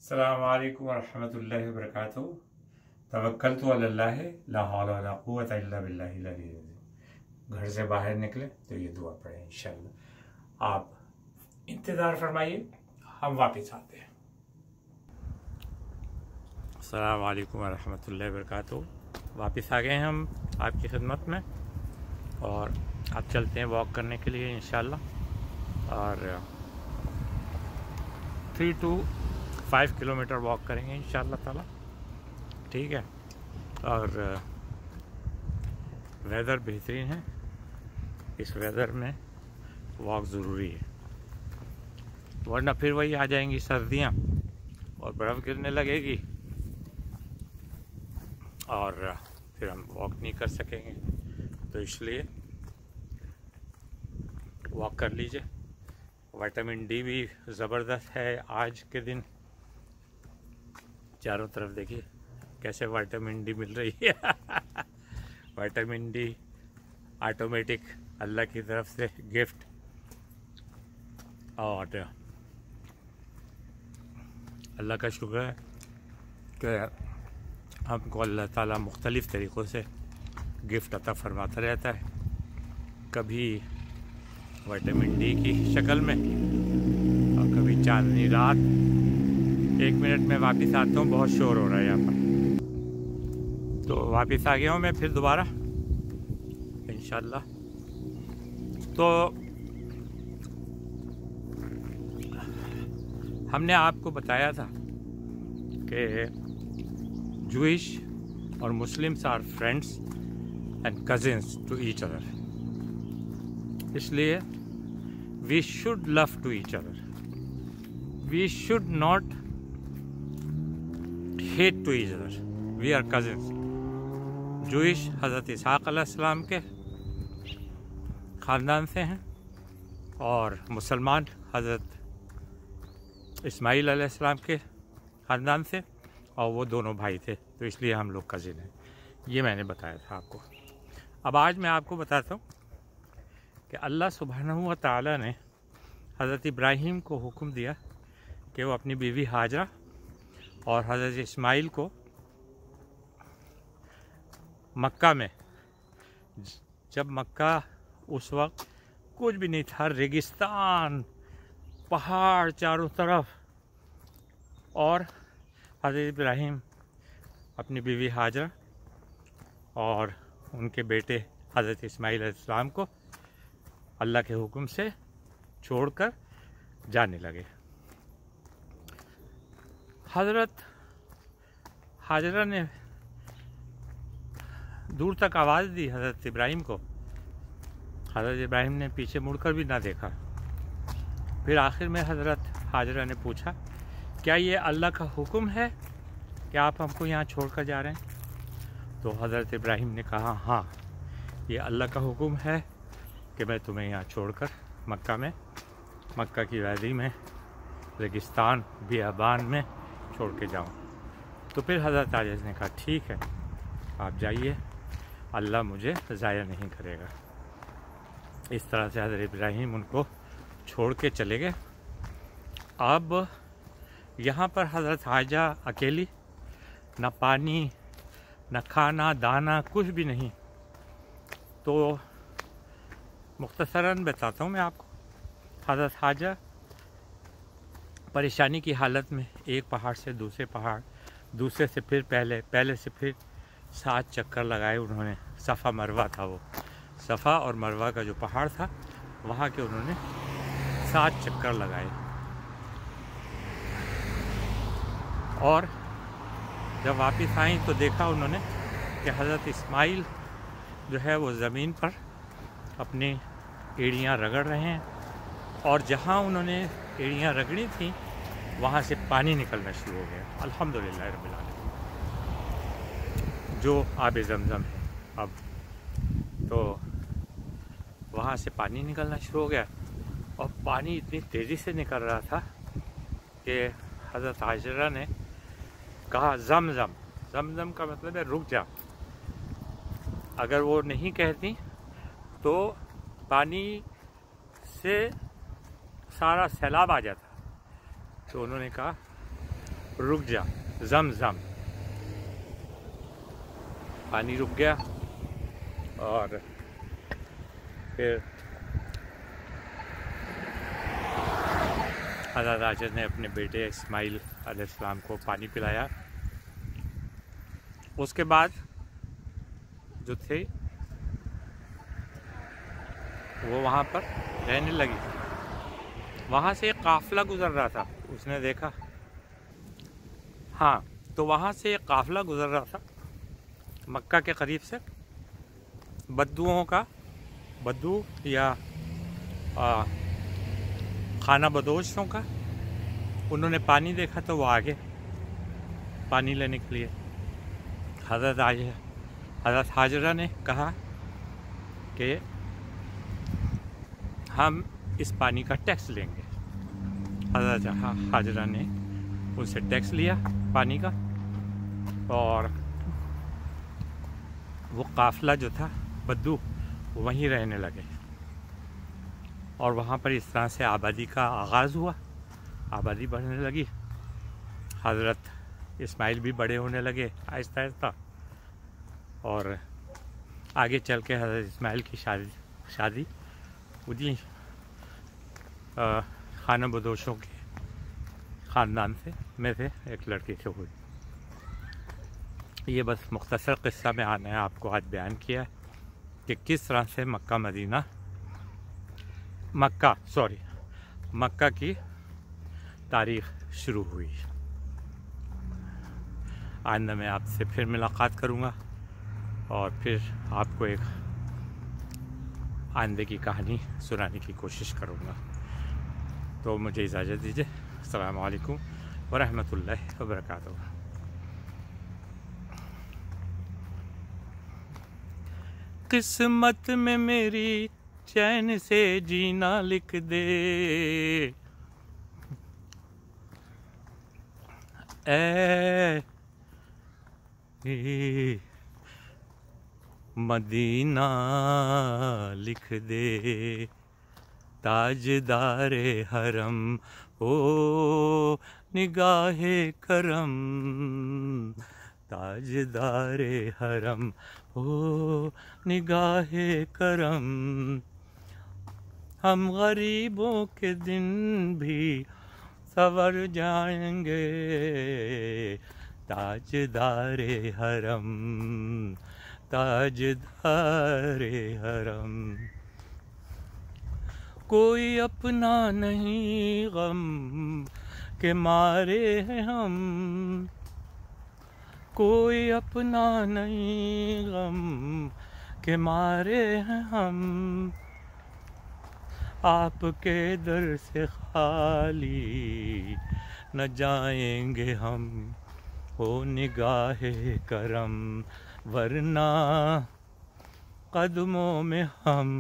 अस्सलामुअलैकुम वरहमतुल्लाहि वबरकातुहू। तवक्कलतु अलल्लाह ला हौला वला कुव्वता इल्ला बिल्लाहिल अलिय्यिल अज़ीम। घर से बाहर निकले तो ये दुआ पढ़ें इंशाअल्लाह। आप इंतज़ार फरमाइए, हम वापस आते हैं। अस्सलामुअलैकुम वरहमतुल्लाहि वबरकातुहू। वापस आ गए हम आपकी खिदमत में और आप चलते हैं वॉक करने के लिए इंशाअल्लाह। और 3 to 5 किलोमीटर वॉक करेंगे इंशाअल्लाह ताला, ठीक है। और वेदर बेहतरीन है, इस वेदर में वॉक ज़रूरी है, वरना फिर वही आ जाएंगी सर्दियाँ और बर्फ़ गिरने लगेगी और फिर हम वॉक नहीं कर सकेंगे। तो इसलिए वॉक कर लीजिए। विटामिन डी भी ज़बरदस्त है आज के दिन। चारों तरफ देखिए कैसे विटामिन डी मिल रही है विटामिन डी ऑटोमेटिक अल्लाह की तरफ से गिफ्ट। और अल्लाह का शुक्र है कि हमको अल्लाह ताला मुख्तलिफ़ तरीक़ों से गिफ्ट अता फरमाता रहता है, कभी विटामिन डी की शक्ल में और कभी चांदनी रात। 1 मिनट में वापस आता हूँ, बहुत शोर हो रहा है यहाँ पर। तो वापस आ गया हूँ मैं फिर दोबारा इंशाअल्लाह। तो हमने आपको बताया था कि जूइश और Muslims are friends and cousins to each other, इसलिए we should love to each other, we should not hate to each other, we are cousins. Jewish हज़रत इसहाक़ अलैहिस्सलाम के ख़ानदान से हैं और मुसलमान हज़रत इस्माइल अलैहिस्सलाम के ख़ानदान से, और वो दोनों भाई थे, तो इसलिए हम लोग कज़िन हैं। ये मैंने बताया था आपको। अब आज मैं आपको बताता हूँ कि अल्लाह सुब्हानहू व तआला ने हज़रत इब्राहीम को हुक्म दिया कि वो अपनी बीवी हाजरा और हज़रत इस्माइल को मक्का में, जब मक्का उस वक्त कुछ भी नहीं था, रेगिस्तान, पहाड़ चारों तरफ, और हज़रत इब्राहीम अपनी बीवी हाजरा और उनके बेटे हज़रत इस्माइल अलैहिस्सलाम को अल्लाह के हुक्म से छोड़कर जाने लगे। हज़रत हाजरा ने दूर तक आवाज़ दी हज़रत इब्राहीम को। हज़रत इब्राहीम ने पीछे मुड़कर भी ना देखा। फिर आखिर में हज़रत हाजरा ने पूछा, क्या ये अल्लाह का हुक्म है कि आप हमको यहाँ छोड़कर जा रहे हैं? तो हज़रत इब्राहीम ने कहा, हाँ, ये अल्लाह का हुक्म है कि मैं तुम्हें यहाँ छोड़कर मक्का की वैदी में, रेगिस्तान बियाबान में छोड़ के जाऊँ। तो फिर हज़रत हाजरा ने कहा, ठीक है, आप जाइए, अल्लाह मुझे ज़ाया नहीं करेगा। इस तरह से हज़रत इब्राहीम उनको छोड़ के चले गए। अब यहाँ पर हज़रत हाजरा अकेली, न पानी, न खाना दाना, कुछ भी नहीं। तो मुख्तसरन बताता हूँ मैं आपको। हज़रत हाजरा परेशानी की हालत में एक पहाड़ से दूसरे पहाड़, दूसरे से फिर पहले से फिर 7 चक्कर लगाए उन्होंने। सफ़ा मरवा था वो, सफ़ा और मरवा का जो पहाड़ था वहाँ के उन्होंने 7 चक्कर लगाए। और जब वापस आई तो देखा उन्होंने कि हज़रत इस्माइल जो है वो ज़मीन पर अपनी एड़ियाँ रगड़ रहे हैं, और जहाँ उन्होंने एड़ियाँ रगड़ी थी वहाँ से पानी निकलना शुरू हो गया। अल्हम्दुलिल्लाह रब्बिल आलमीन, जो आब ज़मज़म है। अब तो वहाँ से पानी निकलना शुरू हो गया, और पानी इतनी तेज़ी से निकल रहा था कि हज़रत हाजरा ने कहा, ज़मज़म। ज़मज़म का मतलब है रुक जा। अगर वो नहीं कहती तो पानी से सारा सैलाब आ जाता। तो उन्होंने कहा रुक जा, ज़म पानी रुक गया। और फिर हज़रत हाजर ने अपने बेटे इस्माइल अलैहिस्सलाम को पानी पिलाया। उसके बाद जो थे वो वहाँ पर रहने लगी। वहाँ से एक काफ़िला गुज़र रहा था, उसने देखा, हाँ, तो वहाँ से एक काफ़िला गुज़र रहा था मक्का के करीब से, बद्दुओं का, बद्दू या खाना बदोशों का। उन्होंने पानी देखा तो वो आगे पानी लेने के लिए। हज़रत हाजरा ने कहा कि हम इस पानी का टैक्स लेंगे। हज़रत हाजरा ने उनसे टैक्स लिया पानी का, और वो काफ़िला जो था बद्दू वहीं रहने लगे। और वहाँ पर इस तरह से आबादी का आगाज़ हुआ, आबादी बढ़ने लगी। हज़रत इस्माइल भी बड़े होने लगे आहिस्ता आहिस्ता, और आगे चल के हज़रत इस्माइल की शादी उन्हीं खाना बदोशों के ख़ानदान में से एक लड़के से हुई। ये बस मुख्तसर क़िस्सा में आना है, आपको आज बयान किया है कि किस तरह से मक्का की तारीख़ शुरू हुई। आइंदा मैं आपसे फिर मुलाकात करूँगा और फिर आपको एक आइंदे की कहानी सुनाने की कोशिश करूँगा। तो मुझे इजाज़त दीजिए। अस्सलामु अलैकुम व रहमतुल्लाहि व बरकातुहू। किस्मत में मेरी चैन से जीना लिख दे, ऐ मदीना लिख दे, ताजदारे हरम ओ निगाहे करम, ताजदारे हरम ओ निगाहे करम। हम गरीबों के दिन भी सवर जाएंगे, ताजदारे हरम, ताजदारे हरम। कोई अपना नहीं गम के मारे हैं हम, कोई अपना नहीं गम के मारे हैं हम। आपके दर से खाली न जाएंगे हम, हो निगाहे करम, वरना कदमों में हम